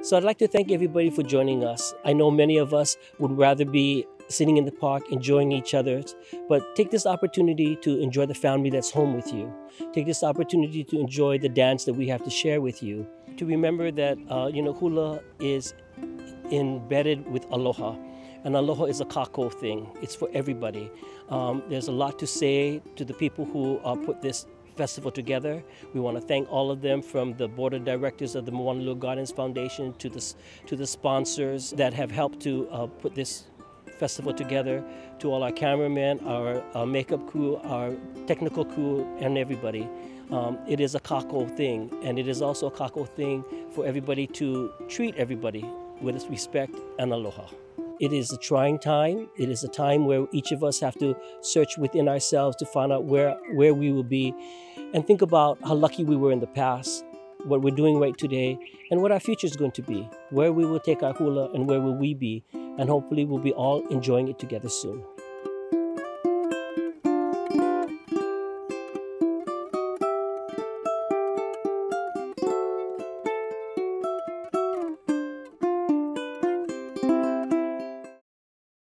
So I'd like to thank everybody for joining us. I know many of us would rather be sitting in the park enjoying each other, but take this opportunity to enjoy the family that's home with you. Take this opportunity to enjoy the dance that we have to share with you. To remember that Hula is embedded with Aloha. And Aloha is a kako thing. It's for everybody. There's a lot to say to the people who put this festival together. We want to thank all of them, from the board of directors of the Moanalua Gardens Foundation to the sponsors that have helped to put this festival together, to all our cameramen, our makeup crew, our technical crew, and everybody. It is a kako thing, and it is also a kako thing for everybody to treat everybody with respect and aloha. It is a trying time. It is a time where each of us have to search within ourselves to find out where we will be, and think about how lucky we were in the past, what we're doing right today, and what our future is going to be, where we will take our hula and where will we be, and hopefully we'll be all enjoying it together soon.